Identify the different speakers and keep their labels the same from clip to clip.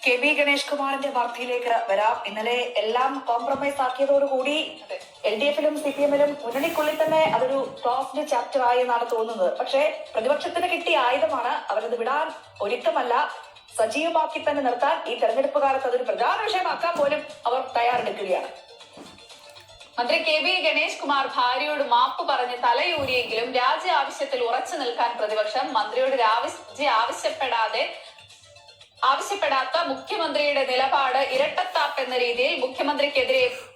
Speaker 1: K B Ganesh കുമാറിന്റെ വാർത്തയിലേക്ക് വരാം. ഇന്നലെ എല്ലാം കോംപ്രമൈസ് ആക്കിയതോടുകൂടി LDF-ലും CPM-ലും മുന്നണിക്കുള്ളിൽ തന്നെ അതൊരു ക്ലോസ്ഡ് ചാപ്റ്റർ ആയി എന്നാണ് തോന്നുന്നത്. പക്ഷേ പ്രതിപക്ഷത്തിന് കിട്ടിയ ആയുധമാണ്. അവരത് വിടാൻ ഒരുക്കമല്ല. സജീവമാക്കി തന്നെ നിർത്താൻ ഈ തെരഞ്ഞെടുപ്പ് കാലത്ത് അതൊരു പ്രധാന വിഷയമാക്കാൻ പോലും അവർ തയ്യാറെടുക്കുകയാണ്.
Speaker 2: മന്ത്രി കെ ബി ഗണേഷ് കുമാർ ഭാര്യയോട് മാപ്പ് പറഞ്ഞ് തലയൂരിയെങ്കിലും രാജ്യ ആവശ്യത്തിൽ ഉറച്ചു നിൽക്കാൻ പ്രതിപക്ഷം. മന്ത്രിയോട് രാജി ആവശ്യപ്പെടാത്ത മുഖ്യമന്ത്രിയുടെ നിലപാട് ഇരട്ടത്താപ്പ് എന്ന രീതിയിൽ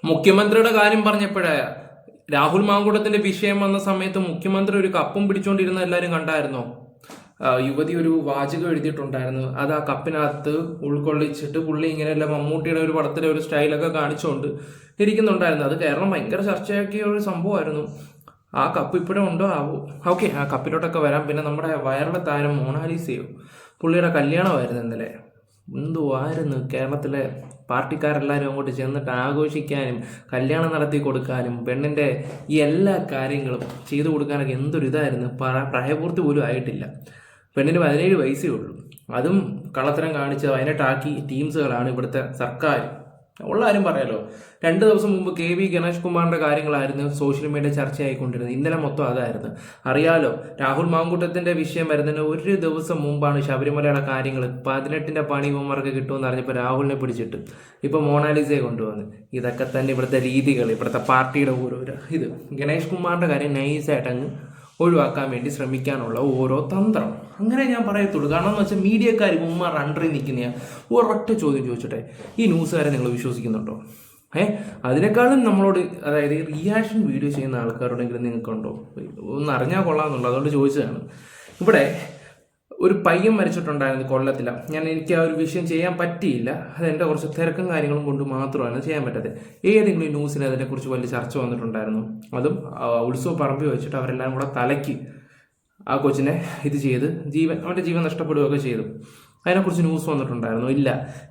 Speaker 3: മുഖ്യമന്ത്രിയുടെ കാര്യം പറഞ്ഞപ്പോഴേ രാഹുൽ മാങ്കൂട്ടത്തിന്റെ വിഷയം വന്ന സമയത്ത് മുഖ്യമന്ത്രി ഒരു കപ്പും പിടിച്ചോണ്ടിരുന്ന എല്ലാരും കണ്ടായിരുന്നോ? യുവതി ഒരു വാചകം എഴുതിയിട്ടുണ്ടായിരുന്നു. അത് ആ കപ്പിനകത്ത് ഉൾക്കൊള്ളിച്ചിട്ട് പുള്ളി ഇങ്ങനെയല്ല മമ്മൂട്ടിയുടെ ഒരു പടത്തിലെ ഒരു സ്റ്റൈലൊക്കെ കാണിച്ചുകൊണ്ട് ഇരിക്കുന്നുണ്ടായിരുന്നു. അത് കേരളം ഭയങ്കര ചർച്ചയാക്കിയ ഒരു സംഭവമായിരുന്നു. ആ കപ്പ് ഇപ്പോഴും ഉണ്ടോ ആവോ? ഓക്കെ, ആ കപ്പിലോട്ടൊക്കെ വരാം. പിന്നെ നമ്മുടെ വൈറൽ താരം മൊണാലിസയോ, പുള്ളിയുടെ കല്യാണമായിരുന്നു ഇന്നലെ. എന്തുവായിരുന്നു കേരളത്തിലെ പാർട്ടിക്കാരെല്ലാവരും അങ്ങോട്ട് ചെന്നിട്ട് ആഘോഷിക്കാനും കല്യാണം നടത്തി കൊടുക്കാനും പെണ്ണിൻ്റെ ഈ എല്ലാ കാര്യങ്ങളും ചെയ്തു കൊടുക്കാനൊക്കെ എന്തൊരിതായിരുന്നു. പ്രായപൂർത്തി പോലും ആയിട്ടില്ല. പെണ്ണിന് 17 വയസ്സേ ഉള്ളൂ. അതും കള്ളത്തരം കാണിച്ച് അതിനെട്ടാക്കി ടീംസുകളാണ് ഇവിടുത്തെ സർക്കാർ. ഉള്ള കാര്യം പറയാലോ. 2 ദിവസം മുമ്പ് കെ വി ഗണേഷ് കുമാറിന്റെ കാര്യങ്ങളായിരുന്നു സോഷ്യൽ മീഡിയ ചർച്ചയായിക്കൊണ്ടിരുന്നത്. ഇന്നലെ മൊത്തം അതായിരുന്നു. അറിയാലോ, രാഹുൽ മാങ്കൂട്ടത്തിന്റെ വിഷയം വരുന്നതിന് ഒരു ദിവസം മുമ്പാണ് ശബരിമലയുടെ കാര്യങ്ങൾ 18ന്റെ പണി ഇവന്മാർക്ക് കിട്ടുമെന്ന് അറിഞ്ഞപ്പോൾ രാഹുലിനെ പിടിച്ചിട്ട് ഇപ്പോൾ മൊണാലിസയെ കൊണ്ടുവന്ന്. ഇതൊക്കെ തന്നെ ഇവിടുത്തെ രീതികൾ, ഇവിടുത്തെ പാർട്ടിയുടെ ഓരോരോ ഇത്. ഗണേഷ് കുമാറിന്റെ കാര്യം നൈസായിട്ട് അങ്ങ് ഒഴിവാക്കാൻ വേണ്ടി ശ്രമിക്കാനുള്ള ഓരോ തന്ത്രം, അങ്ങനെ ഞാൻ പറയത്തുള്ളൂ. കാരണം എന്ന് വെച്ചാൽ മീഡിയക്കാർ ഉമ്മാർ അണ്ടറിൽ നിൽക്കുന്ന ഒരൊറ്റ ചോദ്യം ചോദിച്ചിട്ടെ, ഈ ന്യൂസുകാരെ നിങ്ങൾ വിശ്വസിക്കുന്നുണ്ടോ? അതിനേക്കാളും നമ്മളോട്, അതായത് ഈ റിയാക്ഷൻ വീഡിയോ ചെയ്യുന്ന ആൾക്കാരോടെങ്കിലും നിങ്ങൾക്കുണ്ടോ ഒന്ന് അറിഞ്ഞാൽ കൊള്ളാമെന്നുള്ളൂ. അതുകൊണ്ട് ചോദിച്ചതാണ്. ഇവിടെ ഒരു പയ്യൻ മരിച്ചിട്ടുണ്ടായിരുന്നു കൊല്ലത്തില. എനിക്ക് ആ ഒരു വിഷയം ചെയ്യാൻ പറ്റിയില്ല. അതെൻ്റെ കുറച്ച് തിരക്കും കാര്യങ്ങളും കൊണ്ട് മാത്രമാണ് ചെയ്യാൻ പറ്റാത്തത്. ഏതെങ്കിലും ന്യൂസിന് അതിനെക്കുറിച്ച് വലിയ ചർച്ച വന്നിട്ടുണ്ടായിരുന്നു? അതും ഉത്സവ പറമ്പിൽ വെച്ചിട്ട് അവരെല്ലാം കൂടെ തലയ്ക്ക് ആ കൊച്ചിനെ ഇത് ചെയ്ത് അവൻ്റെ ജീവൻ നഷ്ടപ്പെടുകയൊക്കെ ചെയ്തു. അതിനെക്കുറിച്ച് ന്യൂസ് വന്നിട്ടുണ്ടായിരുന്നു? ഇല്ല.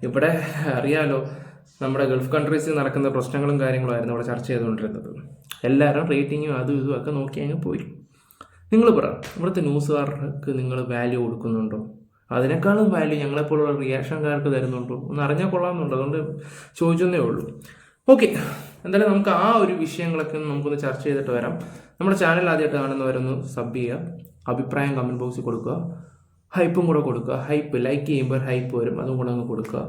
Speaker 3: ഇവിടെ അറിയാലോ, നമ്മുടെ ഗൾഫ് കൺട്രീസിൽ നടക്കുന്ന പ്രശ്നങ്ങളും കാര്യങ്ങളുമായിരുന്നു ഇവിടെ ചർച്ച ചെയ്തുകൊണ്ടിരുന്നത്. എല്ലാവരും റേറ്റിങ്ങും അതും ഇതും ഒക്കെ നോക്കി അങ്ങ് പോയി. നിങ്ങൾ പറ, ഇവിടുത്തെ ന്യൂസുകാർക്ക് നിങ്ങൾ വാല്യൂ കൊടുക്കുന്നുണ്ടോ? അതിനേക്കാളും വാല്യൂ ഞങ്ങളെപ്പോലുള്ള റിയാക്ഷൻകാർക്ക് തരുന്നുണ്ടോ? ഒന്ന് അറിഞ്ഞാൽ കൊള്ളാമെന്നുണ്ടോ? അതുകൊണ്ട് ചോദിച്ചെന്നേ ഉള്ളൂ. ഓക്കെ, എന്തായാലും നമുക്ക് ആ ഒരു വിഷയങ്ങളൊക്കെ നമുക്കൊന്ന് ചർച്ച ചെയ്തിട്ട് വരാം. നമ്മുടെ ചാനൽ ആദ്യമായിട്ട് കാണുന്നവരൊന്ന് സബ് ചെയ്യുക, അഭിപ്രായം കമൻറ്റ് ബോക്സിൽ കൊടുക്കുക, ഹൈപ്പും കൂടെ കൊടുക്കുക. ഹൈപ്പ് ലൈക്ക് ചെയ്യുമ്പോൾ ഹൈപ്പ് വരും, അതും കൂടെ അങ്ങ് കൊടുക്കുക.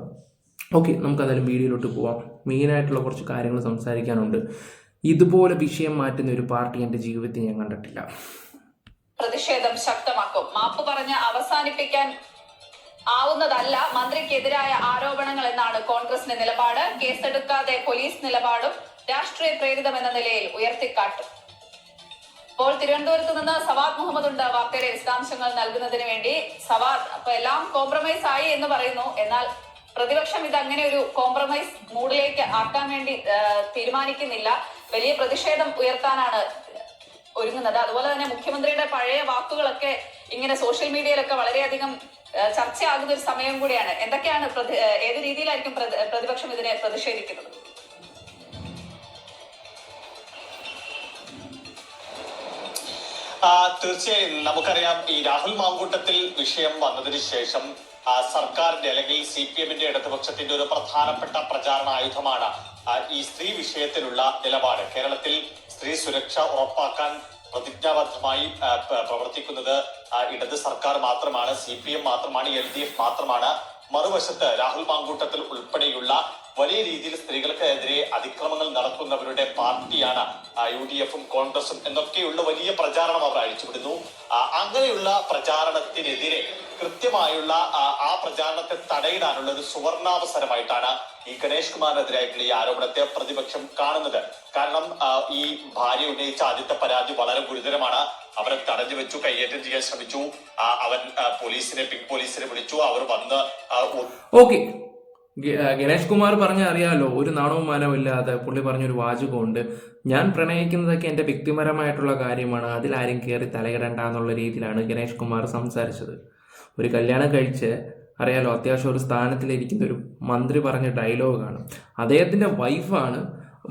Speaker 3: ഓക്കെ, നമുക്ക് എന്തായാലും വീഡിയോയിലോട്ട് പോവാം. മെയിനായിട്ടുള്ള കുറച്ച് കാര്യങ്ങൾ സംസാരിക്കാനുണ്ട്. ഇതുപോലെ വിഷയം മാറ്റുന്ന ഒരു പാർട്ടി എൻ്റെ ജീവിതത്തിൽ ഞാൻ കണ്ടിട്ടില്ല.
Speaker 2: പ്രതിഷേധം ശക്തമാക്കും. മാപ്പ് പറഞ്ഞ് അവസാനിപ്പിക്കാൻ ആവുന്നതല്ല മന്ത്രിക്കെതിരായ ആരോപണങ്ങൾ എന്നാണ് കോൺഗ്രസിന്റെ നിലപാട്. കേസെടുക്കാതെ പോലീസ് നിലപാടും രാഷ്ട്രീയ പ്രേരിതമെന്ന നിലയിൽ ഉയർത്തിക്കാട്ടും. ഇപ്പോൾ തിരുവനന്തപുരത്ത് നിന്ന് സവാദ് മുഹമ്മദ് ഉണ്ട് വാർത്തയുടെ വിശദാംശങ്ങൾ നൽകുന്നതിന് വേണ്ടി. സവാദ്, അപ്പൊ എല്ലാം കോംപ്രമൈസ് ആയി എന്ന് പറയുന്നു. എന്നാൽ പ്രതിപക്ഷം ഇത് അങ്ങനെ ഒരു കോംപ്രമൈസ് മൂഡിലേക്ക് ആക്കാൻ വേണ്ടി തീരുമാനിക്കുന്നില്ല. വലിയ പ്രതിഷേധം ഉയർത്താനാണ് ഒരുങ്ങുന്നത്. അതുപോലെ തന്നെ മുഖ്യമന്ത്രിയുടെ പഴയ വാക്കുകളൊക്കെ ഇങ്ങനെ സോഷ്യൽ മീഡിയയിലൊക്കെ വളരെയധികം ചർച്ചയാകുന്ന ഒരു സമയം കൂടിയാണ്. എന്തൊക്കെയാണ് ഏത് രീതിയിലായിരിക്കും പ്രതിപക്ഷം ഇതിനെ പ്രതിഷേധിക്കുന്നത്?
Speaker 4: തീർച്ചയായും നമുക്കറിയാം, ഈ രാഹുൽ മാങ്കൂട്ടത്തിൽ വിഷയം വന്നതിന് ശേഷം സർക്കാരിന്റെ അല്ലെങ്കിൽ CPM-ന്റെ ഇടതുപക്ഷത്തിന്റെ ഒരു പ്രധാനപ്പെട്ട പ്രചാരണ ആയുധമാണ് ഈ സ്ത്രീ വിഷയത്തിലുള്ള നിലപാട്. കേരളത്തിൽ സ്ത്രീ സുരക്ഷ ഉറപ്പാക്കാൻ പ്രതിജ്ഞാബദ്ധമായി പ്രവർത്തിക്കുന്നത് ഇടത് സർക്കാർ മാത്രമാണ്, CPM മാത്രമാണ്, LDF മാത്രമാണ്. മറുവശത്ത് രാഹുൽ മാങ്കൂട്ടത്തിൽ ഉൾപ്പെടെയുള്ള വലിയ രീതിയിൽ സ്ത്രീകൾക്കെതിരെ അതിക്രമങ്ങൾ നടത്തുന്നവരുടെ പാർട്ടിയാണ് UDF-ഉം കോൺഗ്രസും എന്നൊക്കെയുള്ള വലിയ പ്രചാരണം അവർ അഴിച്ചുവിടുന്നു. അങ്ങനെയുള്ള പ്രചാരണത്തിനെതിരെ കൃത്യമായുള്ള ആ പ്രചാരണത്തെ തടയിടാനുള്ള ഒരു സുവർണാവസരമായിട്ടാണ് ഈ ഗണേഷ് കുമാറിനെതിരായിട്ടുള്ള ഈ ആരോപണത്തെ പ്രതിപക്ഷം കാണുന്നത്. കാരണം ഈ ഭാര്യ ഉന്നയിച്ച ആദ്യത്തെ പരാതി വളരെ ഗുരുതരമാണ്. അവരെ തടഞ്ഞു വെച്ചു, കയ്യേറ്റം ചെയ്യാൻ ശ്രമിച്ചു, അവൻ പിങ്ക് പോലീസിനെ വിളിച്ചു, അവർ വന്ന്
Speaker 3: ഓക്കെ. ഗണേഷ് കുമാർ പറഞ്ഞ അറിയാലോ, ഒരു നാണവും മാനവും ഇല്ലാതെ പുള്ളി പറഞ്ഞൊരു വാചകമുണ്ട്. ഞാൻ പ്രണയിക്കുന്നതൊക്കെ എൻ്റെ വ്യക്തിപരമായിട്ടുള്ള കാര്യമാണ്, അതിലാരും കയറി തലയിടണ്ട എന്നുള്ള രീതിയിലാണ് ഗണേഷ് കുമാർ സംസാരിച്ചത്. ഒരു കല്യാണം കഴിച്ച് അറിയാലോ, അത്യാവശ്യം ഒരു സ്ഥാനത്തിലിരിക്കുന്ന ഒരു മന്ത്രി പറഞ്ഞ ഡയലോഗാണ്. അദ്ദേഹത്തിൻ്റെ വൈഫാണ്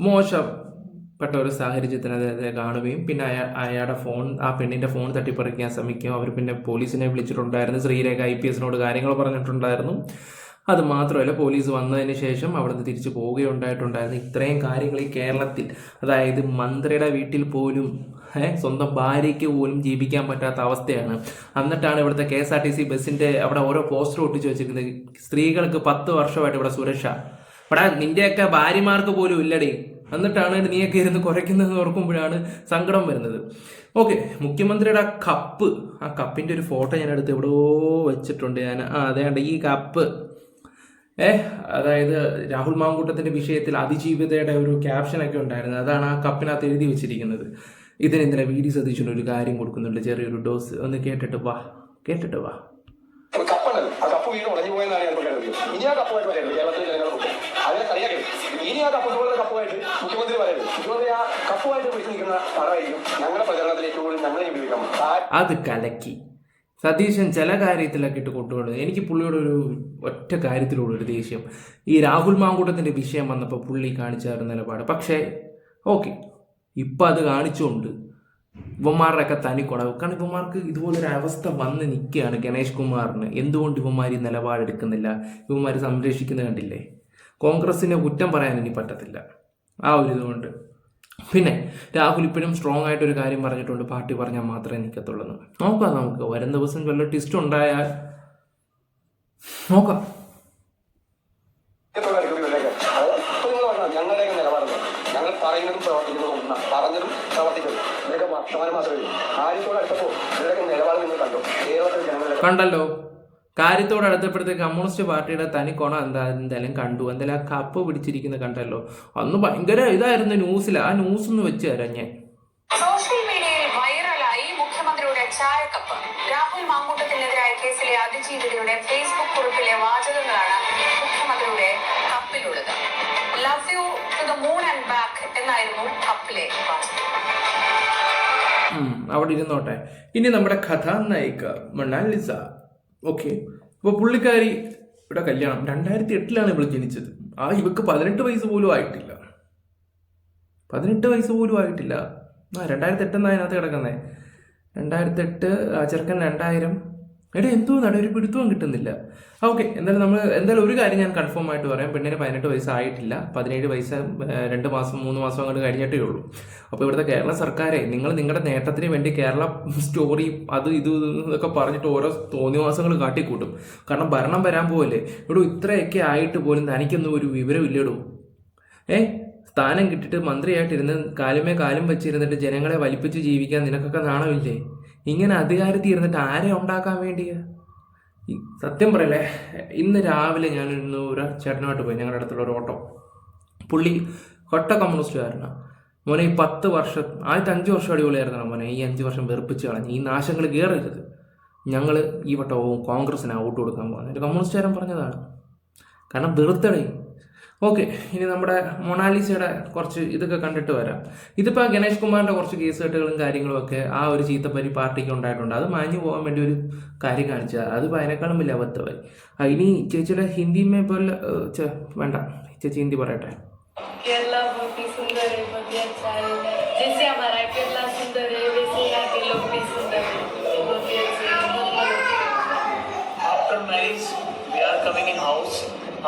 Speaker 3: മോശപ്പെട്ട ഒരു സാഹചര്യത്തിന് അദ്ദേഹത്തെ കാണുകയും പിന്നെ അയാളുടെ ഫോൺ, ആ പെണ്ണിൻ്റെ ഫോൺ തട്ടിപ്പറിക്കാൻ ശ്രമിക്കുകയും അവർ പിന്നെ പോലീസിനെ വിളിച്ചിട്ടുണ്ടായിരുന്നു. ശ്രീരേഖ IPS കാര്യങ്ങൾ പറഞ്ഞിട്ടുണ്ടായിരുന്നു. അത് മാത്രമല്ല പോലീസ് വന്നതിന് ശേഷം അവിടുന്ന് തിരിച്ചു പോവുകയുണ്ടായിട്ടുണ്ടായിരുന്നു. ഇത്രയും കാര്യങ്ങൾ ഈ കേരളത്തിൽ, അതായത് മന്ത്രിയുടെ വീട്ടിൽ പോലും സ്വന്തം ഭാര്യയ്ക്ക് പോലും ജീവിക്കാൻ പറ്റാത്ത അവസ്ഥയാണ്. എന്നിട്ടാണ് ഇവിടുത്തെ KSRTC ബസ്സിൻ്റെ അവിടെ ഓരോ പോസ്റ്റർ ഒട്ടിച്ച് വെച്ചിരിക്കുന്നത്, സ്ത്രീകൾക്ക് 10 വർഷമായിട്ട് ഇവിടെ സുരക്ഷ. ഇവിടെ നിന്റെയൊക്കെ ഭാര്യമാർക്ക് പോലും ഇല്ലടേ, എന്നിട്ടാണ് നീയൊക്കെ ഇരുന്ന് കുറയ്ക്കുന്നതെന്ന് ഓർക്കുമ്പോഴാണ് സങ്കടം വരുന്നത്. ഓക്കെ, മുഖ്യമന്ത്രിയുടെ കപ്പ്, ആ കപ്പിൻ്റെ ഒരു ഫോട്ടോ ഞാൻ എടുത്ത് എവിടെയോ വെച്ചിട്ടുണ്ട് ഞാൻ. അതേണ്ട ഈ കപ്പ്, അതായത് രാഹുൽ മാങ്കൂട്ടത്തിന്റെ വിഷയത്തിൽ അതിജീവിതയുടെ ഒരു ക്യാപ്ഷനൊക്കെ ഉണ്ടായിരുന്നു. അതാണ് ആ കപ്പിനകത്ത് എഴുതി വെച്ചിരിക്കുന്നത്. ഇതിനെന്തിനാ VD സതീശന് ഒരു കാര്യം കൊടുക്കുന്നുണ്ട്, ചെറിയൊരു ഡോസ്. ഒന്ന് കേട്ടിട്ട് വാ.
Speaker 5: കപ്പുണ്ടല്ലോ, ആ കപ്പ് വീണ് ഉടഞ്ഞു പോയെന്നാണ് ഞാൻ കരുതിയത്. ഇനി ആ കപ്പുമായിട്ട് പറയരുത്, കേരളത്തിലെ ജനങ്ങൾ നോക്കും. അതിനെ കളിയാക്കരുത്. ഇനി ആ കപ്പുകളുടെ കപ്പുമായിട്ട് മുഖ്യമന്ത്രി പറയരുത്. മുഖ്യമന്ത്രി ആ കപ്പുമായിട്ട് പിടിച്ചു നിൽക്കുന്ന ആളായിരിക്കും ഞങ്ങളുടെ പ്രചരണത്തിൽ ഏറ്റവും കൂടുതൽ ഞങ്ങളെ ഉപയോഗിക്കാം. അത്
Speaker 3: കലക്കി സതീശൻ ചില കാര്യത്തിലൊക്കെ ഇട്ട് കൊണ്ടുപോകുന്നത്. എനിക്ക് പുള്ളിയോട് ഒരു ഒറ്റ കാര്യത്തിലുള്ള ഒരു ദേഷ്യം, ഈ രാഹുൽ മാങ്കൂട്ടത്തിന്റെ വിഷയം വന്നപ്പോൾ പുള്ളി കാണിച്ചായിരുന്നു നിലപാട്. പക്ഷേ ഓക്കെ, ഇപ്പം അത് കാണിച്ചുകൊണ്ട് ഇവന്മാരുടെയൊക്കെ തനിക്കുണവ്. കാരണം ഇവന്മാർക്ക് ഇതുപോലൊരു അവസ്ഥ വന്ന് നിൽക്കുകയാണ് ഗണേഷ് കുമാറിന്. എന്തുകൊണ്ട് ഇവന്മാർ ഈ നിലപാടെടുക്കുന്നില്ല? ഇവന്മാർ സംരക്ഷിക്കുന്നത് കണ്ടില്ലേ? കോൺഗ്രസിനെ കുറ്റം പറയാൻ ഇനി പറ്റത്തില്ല ആ ഒരു ഇതുകൊണ്ട്. പിന്നെ രാഹുൽ ഇപ്പോഴും സ്ട്രോങ് ആയിട്ടൊരു കാര്യം പറഞ്ഞിട്ടുണ്ട്, പാർട്ടി പറഞ്ഞാൽ മാത്രമേ നിൽക്കത്തുള്ളൂ. നോക്കാം, നമുക്ക് വരും ദിവസം വല്ല ട്വിസ്റ്റ് ഉണ്ടായാൽ നോക്കാം.
Speaker 5: ഞങ്ങളുടെയൊക്കെ നിലപാടുണ്ട്. ഞങ്ങൾ പറയുന്നതും പ്രവർത്തിക്കുന്നതും ഒന്നാണ്. പറഞ്ഞതും പ്രവർത്തിച്ചതും ഇവരൊക്കെ വർത്തമാനം മാത്രമേ കാര്യത്തോട് അടുത്തപ്പോൾ ഇവരൊക്കെ നിലപാട് നിങ്ങൾ കണ്ടു. കേരളത്തിലെ ജനങ്ങളുടെ
Speaker 3: കണ്ടല്ലോ, കാര്യത്തോട് അടുത്തപ്പോഴത്തേക്ക് കമ്മ്യൂണിസ്റ്റ് പാർട്ടിയുടെ തനിക്കോണ എന്തായാലും കണ്ടു. എന്തായാലും ആ കപ്പ് പിടിച്ചിരിക്കുന്ന കണ്ടല്ലോ. അന്ന് ഭയങ്കര ഇതായിരുന്നു ന്യൂസിൽ. ആ ന്യൂസ് ഒന്ന് വെച്ച് തരാം ഞാൻ.
Speaker 6: സോഷ്യൽ മീഡിയയിൽ വൈറലായി മുഖ്യമന്ത്രിയുടെ ചായക്കപ്പ്. രാഹുൽ മാങ്കൂട്ടത്തിനെതിരായ കേസിലെ അതിജീവിതയുടെ ഫേസ്ബുക്ക് കുറിപ്പിലെ വാചകങ്ങളാണ് മുഖ്യമന്ത്രിയുടെ കപ്പിലുള്ളത്. Love you to the moon and back എന്നായിരുന്നു കപ്പിലെ വാചകം.
Speaker 3: അവിടെ ഇരുന്നോട്ടെ. ഇനി നമ്മുടെ കഥാനായിക മൊണാലിസ. ഓക്കെ, അപ്പോൾ പുള്ളിക്കാരി ഇവിടെ കല്യാണം 2008 ഇവൾ ജനിച്ചത്. ഇവക്ക് 18 വയസ്സ് പോലും ആയിട്ടില്ല. 18 വയസ്സ് പോലും ആയിട്ടില്ല. 2008 എന്നാ അതിനകത്ത് കിടക്കുന്നത്. 2008 ചെറുക്കൻ 2000. എന്തോ ഒരു പിടുത്തവും കിട്ടുന്നില്ല. ഓക്കെ, എന്തായാലും ഒരു കാര്യം ഞാൻ കൺഫേം ആയിട്ട് പറയാം. പെണ്ണിന് 18 വയസ്സായിട്ടില്ല. 17 വയസ്സ് 2 മാസം 3 മാസം അങ്ങോട്ട് കഴിഞ്ഞിട്ടേ ഉള്ളൂ. അപ്പോൾ ഇവിടുത്തെ കേരള സർക്കാരെ നിങ്ങളുടെ നേട്ടത്തിന് വേണ്ടി കേരള സ്റ്റോറി അത് ഇത് എന്നൊക്കെ പറഞ്ഞിട്ട് ഓരോ തോന്നിവാസങ്ങൾ കാട്ടിക്കൂട്ടും. കാരണം ഭരണം വരാൻ പോവല്ലേ. ഇവിടെ ഇത്രയൊക്കെ ആയിട്ട് പോലും തനിക്കൊന്നും ഒരു വിവരമില്ലടൂ. സ്ഥാനം കിട്ടിയിട്ട് മന്ത്രിയായിട്ടിരുന്ന് കാലുമേ കാലും വെച്ചിരുന്നിട്ട് ജനങ്ങളെ വലിപ്പിച്ച് ജീവിക്കാൻ നിനക്കൊക്കെ നാണമില്ലേ? ഇങ്ങനെ അധികാരത്തിൽ ഇരുന്നിട്ട് ആരെ ഉണ്ടാക്കാൻ വേണ്ടിയാ? സത്യം പറയല്ലേ, ഇന്ന് രാവിലെ ഞാനൊരു ചേട്ടനുമായിട്ട് പോയി. ഞങ്ങളുടെ അടുത്തുള്ള ഒരു ഓട്ടോ. പുള്ളി കൊട്ട കമ്മ്യൂണിസ്റ്റുകാരനാണ്. മോനെ ഈ 10 വർഷം, ആദ്യത്തെ 5 വർഷം അടിപൊളിയായിരുന്നോ മോനെ, ഈ 5 വർഷം വെറുപ്പിച്ച് കളഞ്ഞ് ഈ നാശങ്ങൾ കയറരുത്. ഞങ്ങൾ ഈ വട്ടവും കോൺഗ്രസിന് ഔട്ട് കൊടുക്കാൻ പോകുന്നത് ഒരു കമ്മ്യൂണിസ്റ്റുകാരൻ പറഞ്ഞതാണ്. കാരണം വെറുത്തടേ. ഓക്കെ, ഇനി നമ്മുടെ മൊണാലിസയുടെ കുറച്ച് ഇതൊക്കെ കണ്ടിട്ട് വരാം. ഇതിപ്പോൾ ഗണേഷ് കുമാറിൻ്റെ കുറച്ച് കേസുകെട്ടുകളും കാര്യങ്ങളും ഒക്കെ ആ ഒരു ചീത്തപ്പരി പാർട്ടിക്ക് ഉണ്ടായിട്ടുണ്ട്. അത് മാഞ്ഞു പോകാൻ വേണ്ടി ഒരു കാര്യം കാണിച്ചാൽ അതിപ്പോൾ അതിനേക്കാളും വലിയ അബദ്ധമായി. ഇനി ചേച്ചിയുടെ ഹിന്ദിമേ പോലെ വേണ്ട, ചേച്ചി ഹിന്ദി പറയട്ടെ.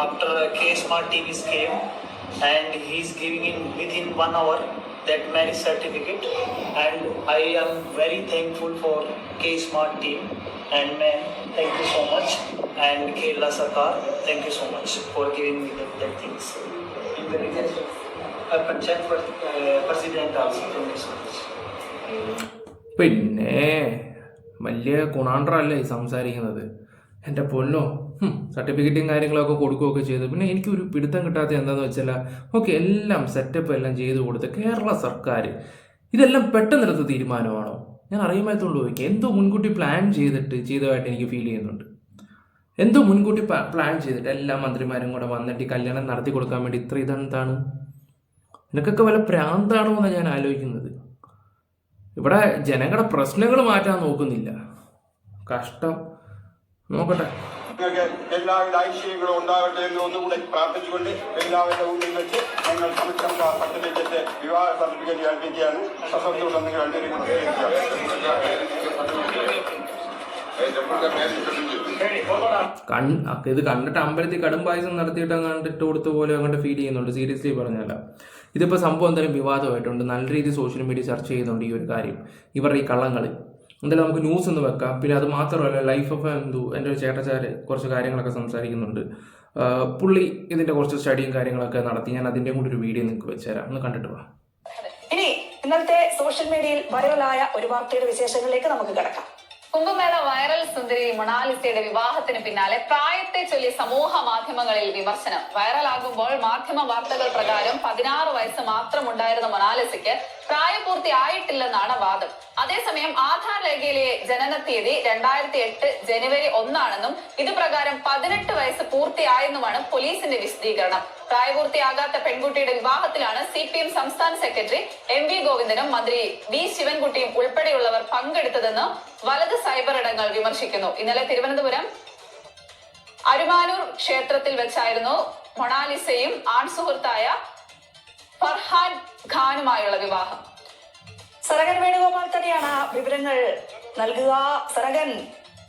Speaker 7: After K-Smart TVs came and he's giving in within 1 hour that marriage certificate, and I am very thankful for K-Smart team and man, thank you so much, and Kerala Sarkar, thank you so much for giving me that things. In the request of Panchayat President also, thank you so much.
Speaker 3: പിന്നെ വലിയ ഗുണാണ്ടറല്ലേ സംസാരിക്കുന്നത്. എൻ്റെ പൊന്നോ, സർട്ടിഫിക്കറ്റും കാര്യങ്ങളൊക്കെ കൊടുക്കുകയൊക്കെ ചെയ്തു. പിന്നെ എനിക്കൊരു പിടുത്തം കിട്ടാത്ത എന്താണെന്ന് വെച്ചാൽ, ഓക്കെ എല്ലാം സെറ്റപ്പ് എല്ലാം ചെയ്ത് കൊടുത്ത് കേരള സർക്കാർ ഇതെല്ലാം പെട്ടെന്നെടുത്ത തീരുമാനമാണോ? ഞാൻ അറിയുമ്പോഴത്തോണ്ട് ചോദിക്കുക. എന്തോ മുൻകൂട്ടി പ്ലാൻ ചെയ്തതായിട്ട് എനിക്ക് ഫീൽ ചെയ്യുന്നുണ്ട്. എന്തോ മുൻകൂട്ടി പ്ലാൻ ചെയ്തിട്ട് എല്ലാ മന്ത്രിമാരും കൂടെ വന്നിട്ട് ഈ കല്യാണം നടത്തി കൊടുക്കാൻ വേണ്ടി ഇത്ര ഇതെന്താണ്? നിനക്കൊക്കെ വല്ല പ്രാന്താണോ എന്നാണ് ഞാൻ ആലോചിക്കുന്നത്. ഇവിടെ ജനങ്ങളുടെ പ്രശ്നങ്ങൾ മാറ്റാൻ നോക്കുന്നില്ല. കഷ്ടം. നോക്കട്ടെ.
Speaker 8: നിങ്ങൾക്ക് എല്ലാവിധ ഐശ്വര്യങ്ങളും ഉണ്ടാകട്ടെ എന്ന് ഒന്നുകൂടെ പ്രാർത്ഥിച്ചുകൊണ്ട് എല്ലാവരുടെ മുന്നിൽ വെച്ച് ഞങ്ങൾ സമുദ്ര സർട്ടിഫിക്കറ്റ് വിവാഹ സർട്ടിഫിക്കറ്റ് കൽപ്പിക്കുകയാണ്. സന്തോഷം നിങ്ങൾ രണ്ടുപേരും
Speaker 3: ഇത് കണ്ടിട്ട് അമ്പലത്തിൽ കടും പായസം നടത്തിയിട്ട് കണ്ടിട്ട് കൊടുത്ത പോലെ അങ്ങോട്ട് ഫീൽ ചെയ്യുന്നുണ്ട്. സീരിയസ്ലി പറഞ്ഞാൽ ഇതിപ്പോൾ സംഭവം എന്തായാലും വിവാദമായിട്ടുണ്ട്. നല്ല രീതിയിൽ സോഷ്യൽ മീഡിയ ചർച്ച ചെയ്യുന്നുണ്ട് ഈ ഒരു കാര്യം, ഇവരുടെ ഈ കള്ളങ്ങൾ. എന്തായാലും നമുക്ക് ന്യൂസ് ഒന്ന് വെക്കാം. പിന്നെ അത് മാത്രമല്ല, ലൈഫ് ഓഫ് എന്തു എൻ്റെ ഒരു ചേട്ടച്ചാര് കുറച്ച് കാര്യങ്ങളൊക്കെ സംസാരിക്കുന്നുണ്ട്. പുള്ളി ഇതിൻ്റെ കുറച്ച് സ്റ്റഡിയും കാര്യങ്ങളൊക്കെ നടത്തി. ഞാൻ അതിൻ്റെ കൂടെ ഒരു വീഡിയോ നിങ്ങൾക്ക് വെച്ചുതരാം, ഒന്ന് കണ്ടിട്ട് പോവാം.
Speaker 1: ഇനി ഇന്നത്തെ സോഷ്യൽ മീഡിയയിൽ വൈറലായ ഒരു വാർത്തയുടെ വിശേഷങ്ങളിലേക്ക് നമുക്ക് കിടക്കാം.
Speaker 2: കുംഭമേള വൈറൽ സുന്ദരി മൊണാലിസയുടെ വിവാഹത്തിന് പിന്നാലെ പ്രായത്തെ ചൊല്ലി സമൂഹ മാധ്യമങ്ങളിൽ വിമർശനം. വൈറലാകുമ്പോൾ മാധ്യമ വാർത്തകൾ പ്രകാരം 16 വയസ്സ് മാത്രം ഉണ്ടായിരുന്ന മൊണാലിസയ്ക്ക് പ്രായപൂർത്തിയായിട്ടില്ലെന്നാണ് വാദം. അതേസമയം ആധാർ രേഖയിലെ ജനന തീയതി 2008 ജനുവരി 1 ഇത് പ്രകാരം 18 വയസ്സ് പൂർത്തിയായെന്നുമാണ് പോലീസിന്റെ വിശദീകരണം. പ്രായപൂർത്തിയാകാത്ത പെൺകുട്ടിയുടെ വിവാഹത്തിലാണ് CPM സംസ്ഥാന സെക്രട്ടറി MV ഗോവിന്ദനും മന്ത്രി V ശിവൻകുട്ടിയും ഉൾപ്പെടെയുള്ളവർ പങ്കെടുത്തതെന്ന് വലത് സൈബർ ഇടങ്ങൾ വിമർശിക്കുന്നു. ഇന്നലെ തിരുവനന്തപുരം അരുമാനൂർ ക്ഷേത്രത്തിൽ വെച്ചായിരുന്നു മൊണാലിസയും ആൺസുഹൃത്തായ ഫർഹാൻ ഖാനുമായുള്ള വിവാഹം.
Speaker 1: സരകൻ വേണുഗോപാൽ തന്നെയാണ് വിവരങ്ങൾ നൽകുക. സരകൻ,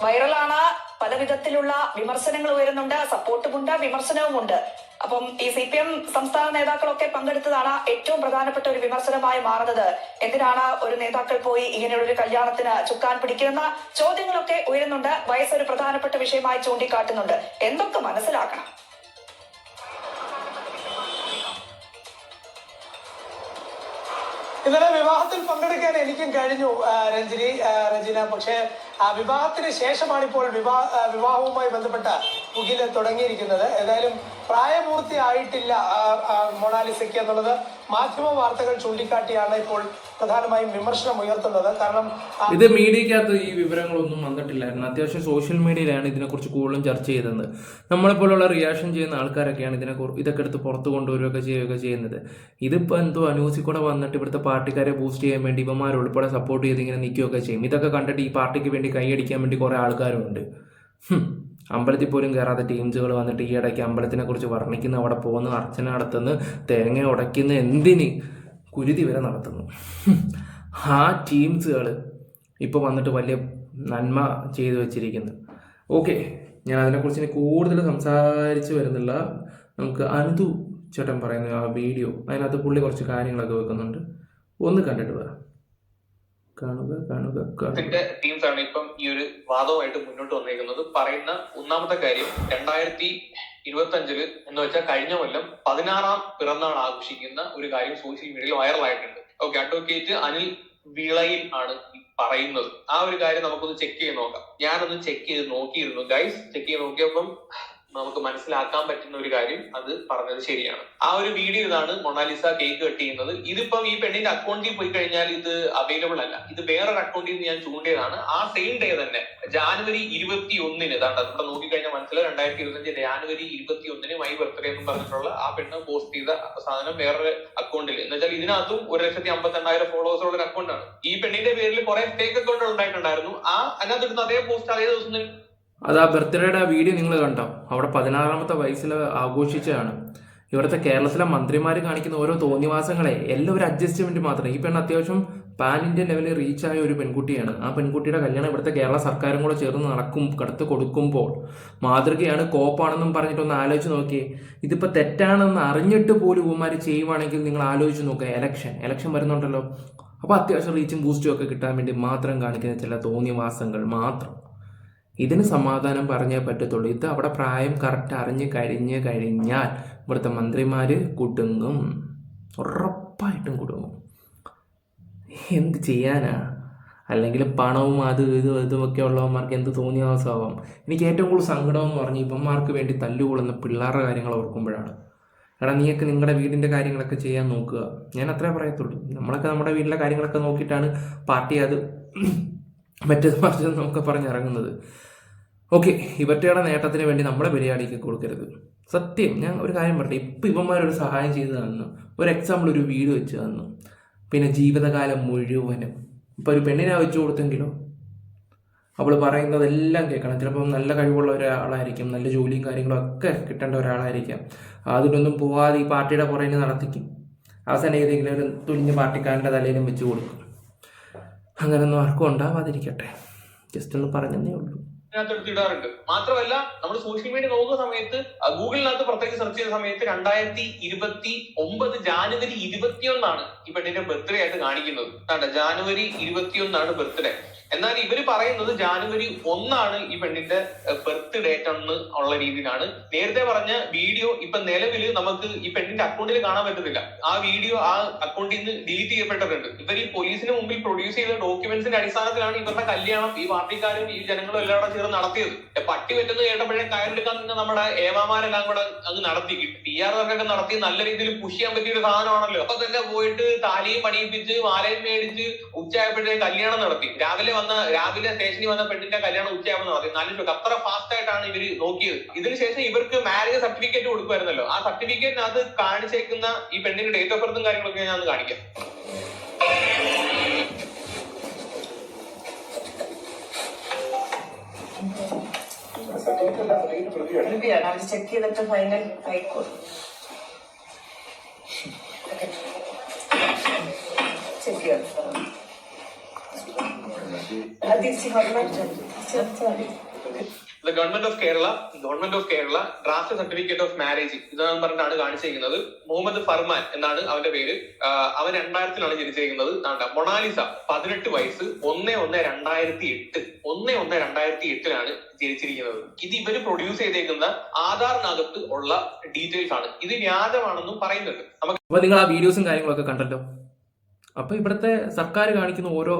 Speaker 1: വൈറലാണ്, പല വിധത്തിലുള്ള വിമർശനങ്ങൾ ഉയരുന്നുണ്ട്, സപ്പോർട്ടുമുണ്ട്, വിമർശനവുമുണ്ട്. അപ്പം ഈ CPM സംസ്ഥാന നേതാക്കളൊക്കെ പങ്കെടുത്തതാണ് ഏറ്റവും പ്രധാനപ്പെട്ട ഒരു വിമർശനമായി മാറുന്നത്. എന്തിനാണ് ഒരു നേതാക്കൾ പോയി ഇങ്ങനെയുള്ളൊരു കല്യാണത്തിന് ചുക്കാൻ പിടിക്കുന്ന ചോദ്യങ്ങളൊക്കെ ഉയരുന്നുണ്ട്. വയസ്സൊരു പ്രധാനപ്പെട്ട വിഷയമായി ചൂണ്ടിക്കാട്ടുന്നുണ്ട്. എന്തൊക്കെ മനസ്സിലാക്കണം?
Speaker 9: ഇന്നലെ വിവാഹത്തിൽ പങ്കെടുക്കാൻ എനിക്കും കഴിഞ്ഞു രഞ്ജന. പക്ഷേ വിവാഹത്തിന് ശേഷമാണ് ഇപ്പോൾ വിവാഹവുമായി ബന്ധപ്പെട്ട പുകില് തുടങ്ങിയിരിക്കുന്നത്. ഏതായാലും പ്രായപൂർത്തിയായിട്ടില്ല മൊണാലിസയ്ക്ക് എന്നുള്ളത് മാധ്യമ വാർത്തകൾ ചൂണ്ടിക്കാട്ടിയാണ് ഇപ്പോൾ പ്രധാനമായും വിമർശനം ഉയർത്തുന്നത്. കാരണം
Speaker 3: ഇത് മീഡിയക്കകത്ത് ഈ വിവരങ്ങളൊന്നും വന്നിട്ടില്ലായിരുന്നു. അത്യാവശ്യം സോഷ്യൽ മീഡിയയിലാണ് ഇതിനെക്കുറിച്ച് കൂടുതലും ചർച്ച ചെയ്തത്. നമ്മളെപ്പോലുള്ള റിയാക്ഷൻ ചെയ്യുന്ന ആൾക്കാരൊക്കെയാണ് ഇതൊക്കെ എടുത്ത് പുറത്ത് കൊണ്ടുവരികയൊക്കെ ചെയ്യുന്നത്. ഇതിപ്പോൾ എന്തോ ന്യൂസിൽ കൂടെ വന്നിട്ട് ഇവിടുത്തെ പാർട്ടിക്കാരെ ബൂസ്റ്റ് ചെയ്യാൻ വേണ്ടി ഇവന്മാർ ഉൾപ്പെടെ സപ്പോർട്ട് ചെയ്ത് ഇങ്ങനെ നിൽക്കുകയൊക്കെ ചെയ്യും. ഇതൊക്കെ കണ്ടിട്ട് ഈ പാർട്ടിക്ക് വേണ്ടി കൈയടിക്കാൻ വേണ്ടി കുറേ ആൾക്കാരുണ്ട്. അമ്പലത്തിൽ പോലും കയറാത്ത ടീംസുകൾ വന്നിട്ട് ഈ ഇടയ്ക്ക് അമ്പലത്തിനെ കുറിച്ച് വർണ്ണിക്കുന്ന, അവിടെ പോകുന്ന, അർച്ചന നടത്തുന്നു, തേങ്ങ ഉടയ്ക്കുന്ന, എന്തിന് കുരുതി വരെ നടത്തുന്നു. ആ ടീംസുകൾ ഇപ്പോൾ വന്നിട്ട് വലിയ നന്മ ചെയ്തു വെച്ചിരിക്കുന്നു. ഓക്കെ, ഞാൻ അതിനെക്കുറിച്ച് ഇനി കൂടുതൽ സംസാരിച്ച് വരുന്നില്ല. നമുക്ക് അനുതു ചേട്ടൻ പറയുന്ന ആ വീഡിയോ, അതിനകത്ത് പുള്ളി കുറച്ച് കാര്യങ്ങളൊക്കെ വെക്കുന്നുണ്ട്. ഒന്ന് കണ്ടിട്ട് വരാം.
Speaker 10: ടീംസ് ആണ് ഇപ്പം ഈ ഒരു വാദവുമായിട്ട് മുന്നോട്ട് വന്നിരിക്കുന്നത്. പറയുന്ന ഒന്നാമത്തെ കാര്യം, 2025 എന്ന് വെച്ചാൽ കഴിഞ്ഞ കൊല്ലം 16ാം പിറന്നാൾ ആഘോഷിക്കുന്ന ഒരു കാര്യം സോഷ്യൽ മീഡിയയിൽ വൈറലായിട്ടുണ്ട്. ഓക്കെ, അഡ്വക്കേറ്റ് അനിൽ വിളയിൽ ആണ് പറയുന്നത്. ആ ഒരു കാര്യം നമുക്കൊന്ന് ചെക്ക് ചെയ്ത് നോക്കാം. ഞാനൊന്ന് ചെക്ക് ചെയ്ത് നോക്കിയിരുന്നു ഗൈസ്. ചെക്ക് ചെയ്ത് നോക്കിയപ്പം നമുക്ക് മനസ്സിലാക്കാൻ പറ്റുന്ന ഒരു കാര്യം, അത് പറഞ്ഞത് ശരിയാണ്. ആ ഒരു വീഡിയോ ഇതാണ്, മൊണാലിസ കേക്ക് കട്ട് ചെയ്യുന്നത്. ഇതിപ്പം ഈ പെണ്ണിന്റെ അക്കൗണ്ടിൽ പോയി കഴിഞ്ഞാൽ ഇത് അവൈലബിൾ അല്ല. ഇത് വേറൊരു അക്കൗണ്ടിൽ നിന്ന് ഞാൻ ചൂണ്ടിയതാണ്. ആ സെയിം ഡേ തന്നെ ജാനുവരി 21 ഇവിടെ നോക്കിക്കഴിഞ്ഞാൽ മനസ്സിലായി, 2025 ജാനുവരി 21 മൈ ബർത്ത്ഡേ എന്ന് പറഞ്ഞിട്ടുള്ള ആ പെണ്ണ് പോസ്റ്റ് ചെയ്ത സാധനം വേറൊരു അക്കൗണ്ടിൽ. എന്ന് വെച്ചാൽ ഇതിനകത്തും 1,58,000 ഫോളോവേഴ്സ് ഉള്ള ഒരു അക്കൗണ്ടാണ്. ഈ പെണ്ണിന്റെ പേരിൽ കുറെ ഫേക്ക് അക്കൗണ്ടുകൾ ഉണ്ടായിട്ടുണ്ടായിരുന്നു. അതിനകത്ത് ഇടുന്ന അതേ പോസ്റ്റ് അതേ ദിവസം
Speaker 3: അത് ആ ബർത്ത്ഡേയുടെ ആ വീഡിയോ നിങ്ങൾ കണ്ടോ? അവിടെ 16ാമത്തെ വയസ്സിൽ ആഘോഷിച്ചതാണ്. ഇവിടുത്തെ കേരളത്തിലെ മന്ത്രിമാർ കാണിക്കുന്ന ഓരോ തോന്നിവാസങ്ങളെ എല്ലാം ഒരു അഡ്ജസ്റ്റ്മെന്റ് മാത്രം. ഈ പെണ്ണ് അത്യാവശ്യം പാൻ ഇന്ത്യൻ ലെവലിൽ റീച്ചായ ഒരു പെൺകുട്ടിയാണ്. ആ പെൺകുട്ടിയുടെ കല്യാണം ഇവിടുത്തെ കേരള സർക്കാരും കൂടെ ചേർന്ന് കടത്ത് കൊടുക്കുമ്പോൾ മാതൃകയാണ്, കോപ്പാണെന്നും പറഞ്ഞിട്ടൊന്ന് ആലോചിച്ച് നോക്കിയേ. ഇതിപ്പോൾ തെറ്റാണെന്ന് അറിഞ്ഞിട്ട് പോലും ഇവന്മാർ ചെയ്യുവാണെങ്കിൽ നിങ്ങൾ ആലോചിച്ച് നോക്കുക. എലക്ഷൻ വരുന്നുണ്ടല്ലോ. അപ്പോൾ അത്യാവശ്യം റീച്ചും ബൂസ്റ്റും ഒക്കെ കിട്ടാൻ വേണ്ടി മാത്രം കാണിക്കുന്ന ചില തോന്നിവാസങ്ങൾ മാത്രം. ഇതിന് സമാധാനം പറഞ്ഞേ പറ്റത്തുള്ളൂ. ഇത് അവിടെ പ്രായം കറക്റ്റ് അറിഞ്ഞ് കഴിഞ്ഞാൽ ഇവിടുത്തെ മന്ത്രിമാർ കുടുങ്ങും, ഉറപ്പായിട്ടും കുടുങ്ങും. എന്ത് ചെയ്യാനാ? അല്ലെങ്കിൽ പണവും ഇതുമൊക്കെ ഉള്ളവന്മാർക്ക് എന്ത് തോന്നിയ അവസ്ഥയാവാം. എനിക്ക് ഏറ്റവും കൂടുതൽ സങ്കടം എന്ന് പറഞ്ഞാൽ ഇവന്മാർക്ക് വേണ്ടി തല്ലുകൊള്ളുന്ന പിള്ളേരുടെ കാര്യങ്ങൾ ഓർക്കുമ്പോഴാണ്. എടാ, നീയൊക്കെ നിങ്ങളുടെ വീടിൻ്റെ കാര്യങ്ങളൊക്കെ ചെയ്യാൻ നോക്കുക. ഞാൻ അത്രേ പറയത്തുള്ളൂ. നമ്മളൊക്കെ നമ്മുടെ വീട്ടിലെ കാര്യങ്ങളൊക്കെ നോക്കിയിട്ടാണ് പാർട്ടി അത് മറ്റേത് മറിച്ചത് നമുക്ക് പറഞ്ഞിറങ്ങുന്നത്. ഓക്കെ, ഇവറ്റയുടെ നേട്ടത്തിന് വേണ്ടി നമ്മുടെ പരിപാടിക്ക് കൊടുക്കരുത്. സത്യം, ഞാൻ ഒരു കാര്യം പറയട്ടെ. ഇപ്പം ഇവന്മാരൊരു സഹായം ചെയ്ത് തന്നു, ഒരു എക്സാമ്പിൾ ഒരു വീട് വെച്ച് തന്നു, പിന്നെ ജീവിതകാലം മുഴുവനും ഇപ്പം ഒരു പെണ്ണിനെ വെച്ച് കൊടുത്തെങ്കിലോ അവൾ പറയുന്നതെല്ലാം കേൾക്കണം. ചിലപ്പം നല്ല കഴിവുള്ള ഒരാളായിരിക്കും, നല്ല ജോലിയും കാര്യങ്ങളും ഒക്കെ കിട്ടേണ്ട ഒരാളായിരിക്കാം. അതിനൊന്നും പോവാതെ ഈ പാർട്ടിയുടെ പുറകിന് നടത്തിക്കും. അവസാനം ഏതെങ്കിലും ഒരു തുലിഞ്ഞ പാർട്ടിക്കാരൻ്റെ തലയിലും വെച്ച് കൊടുക്കും. അങ്ങനെയൊന്നും ആർക്കും ഉണ്ടാവാതിരിക്കട്ടെ. ജസ്റ്റ് ഒന്ന് പറഞ്ഞതേ ഉള്ളൂ.
Speaker 10: ഇതിനകത്ത് ഇടാറുണ്ട്. മാത്രമല്ല നമ്മൾ സോഷ്യൽ മീഡിയ നോക്കുന്ന സമയത്ത് ഗൂഗിളിനകത്ത് പ്രത്യേകിച്ച് സെർച്ച് ചെയ്ത സമയത്ത് 2029 ജാനുവരി 21 ഈ പെണ്ണിന്റെ ബർത്ത്ഡേ ആയിട്ട് കാണിക്കുന്നത്. ജാനുവരി 21 ബർത്ത്ഡേ. എന്നാൽ ഇവര് പറയുന്നത് ജാനുവരി 1 ഈ പെണ്ണിന്റെ ബർത്ത് ഡേറ്റ് എന്ന് ഉള്ള രീതിയിലാണ്. നേരത്തെ പറഞ്ഞ വീഡിയോ ഇപ്പൊ നിലവിൽ നമുക്ക് ഈ പെണ്ണിന്റെ അക്കൗണ്ടിൽ കാണാൻ പറ്റുന്നില്ല. ആ വീഡിയോ ആ അക്കൗണ്ടിൽ നിന്ന് ഡിലീറ്റ് ചെയ്യപ്പെട്ടിട്ടുണ്ട്. ഇവർ ഈ പോലീസിന് മുമ്പിൽ പ്രൊഡ്യൂസ് ചെയ്ത ഡോക്യുമെന്റ്സിന്റെ അടിസ്ഥാനത്തിലാണ് ഇവരുടെ കല്യാണം ഈ പാർട്ടിക്കാരും ഈ ജനങ്ങളും എല്ലാം കൂടെ ചേർന്ന് നടത്തിയത്. പട്ടി പറ്റുന്നത് കേട്ടപ്പോഴേ കയറെടുക്കാൻ നിന്ന് നമ്മുടെ ഏമാമാരെല്ലാം കൂടെ അങ്ങ് നടത്തി കിട്ടി. PR വർക്കൊക്കെ നടത്തി നല്ല രീതിയിൽ പുഷ് ചെയ്യാൻ പറ്റിയ ഒരു സാധനമാണല്ലോ. അപ്പൊ തന്നെ പോയിട്ട് താലിയും പണിയിപ്പിച്ച് മാലയും മേടിച്ച് ഉച്ചയായപ്പോഴേ കല്യാണം നടത്തി. രാവിലെ സ്റ്റേഷനിൽ വന്ന പെണ്ണിന്റെ കല്യാണം ഉച്ചയാകുമ്പോൾ നടത്തി. നല്ല അത്ര ഫാസ്റ്റ് ആയിട്ടാണ് ഇവര് നോക്കിയത്. ഇതിനുശേഷം ഇവർക്ക് മാരേജ് സർട്ടിഫിക്കറ്റ് കൊടുക്കുമായിരുന്നല്ലോ. ആ സർട്ടിഫിക്കറ്റിനകത്ത് കാണിച്ചേക്കുന്ന ഈ പെണ്ണിന്റെ ഡേറ്റ് ഓഫ് ബർത്തും കാര്യങ്ങളൊക്കെ ഞാൻ കാണിക്കാം.
Speaker 1: ചെക്ക് ചെയ്തിട്ട് ഫൈനൽ ആയിക്കോട്ടെ. ചെക്ക് ചെയ്യാം.
Speaker 10: The Government of Kerala draft certificate of marriage ഇതാണെന്ന് പറഞ്ഞിട്ടാണ് കാണിച്ചിരിക്കുന്നത്. മുഹമ്മദ് ഫർമാൻ എന്നാണ് അവന്റെ പേര്. അവൻ 2000 ജനിച്ചിരിക്കുന്നത്. മൊണാലിസ 18 വയസ്സ് 1/1/2008 1/1/2008 ജനിച്ചിരിക്കുന്നത്. ഇത് ഇവര് പ്രൊഡ്യൂസ് ചെയ്തേക്കുന്ന ആധാറിനകത്ത് ഉള്ള ഡീറ്റെയിൽസ് ആണ്. ഇത് വ്യാജമാണെന്നും പറയുന്നുണ്ട്.
Speaker 3: അപ്പൊ നിങ്ങൾ ആ വീഡിയോസും കാര്യങ്ങളൊക്കെ കണ്ടല്ലോ. അപ്പൊ ഇവിടുത്തെ സർക്കാർ കാണിക്കുന്ന ഓരോ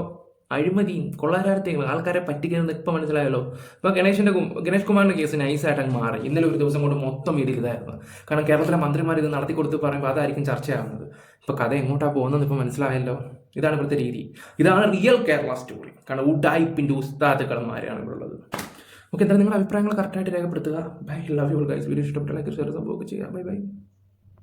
Speaker 3: അഴിമതിയും കൊള്ളാരാർത്ഥ്യങ്ങളും ആൾക്കാരെ പറ്റിക്കുന്നത് ഇപ്പം മനസ്സിലായല്ലോ. ഇപ്പൊ ഗണേഷ് കുമാറിന്റെ കേസ് നൈസായിട്ട് അങ്ങ് മാറി. ഇന്നലെ ഒരു ദിവസം കൊണ്ട് മൊത്തം വീട്ടിൽ ഇതായിരുന്നു. കാരണം കേരളത്തിലെ മന്ത്രിമാർ ഇത് നടത്തി കൊടുത്ത് പറയുമ്പോൾ അതായിരിക്കും ചർച്ചയാകുന്നത്. ഇപ്പൊ കഥ എങ്ങോട്ടാണ് പോകുന്നത് ഇപ്പം മനസ്സിലായല്ലോ. ഇതാണ് ഇവിടുത്തെ രീതി. ഇതാണ് റിയൽ കേരള സ്റ്റോറി. കാരണം ഉഡായിപ്പിന്റെ ഉസ്താദുക്കളന്മാരാണ് ഇവിടെ ഉള്ളത്. ഓക്കെ, എന്തായാലും നിങ്ങളുടെ അഭിപ്രായങ്ങൾ കറക്റ്റായിട്ട് രേഖപ്പെടുത്തുക. Bye, love you guys. Video ഇഷ്ടപ്പെട്ട ലൈക്ക് ഷെയർ സംഭവമൊക്കെ ചെയ്യുക. Bye by.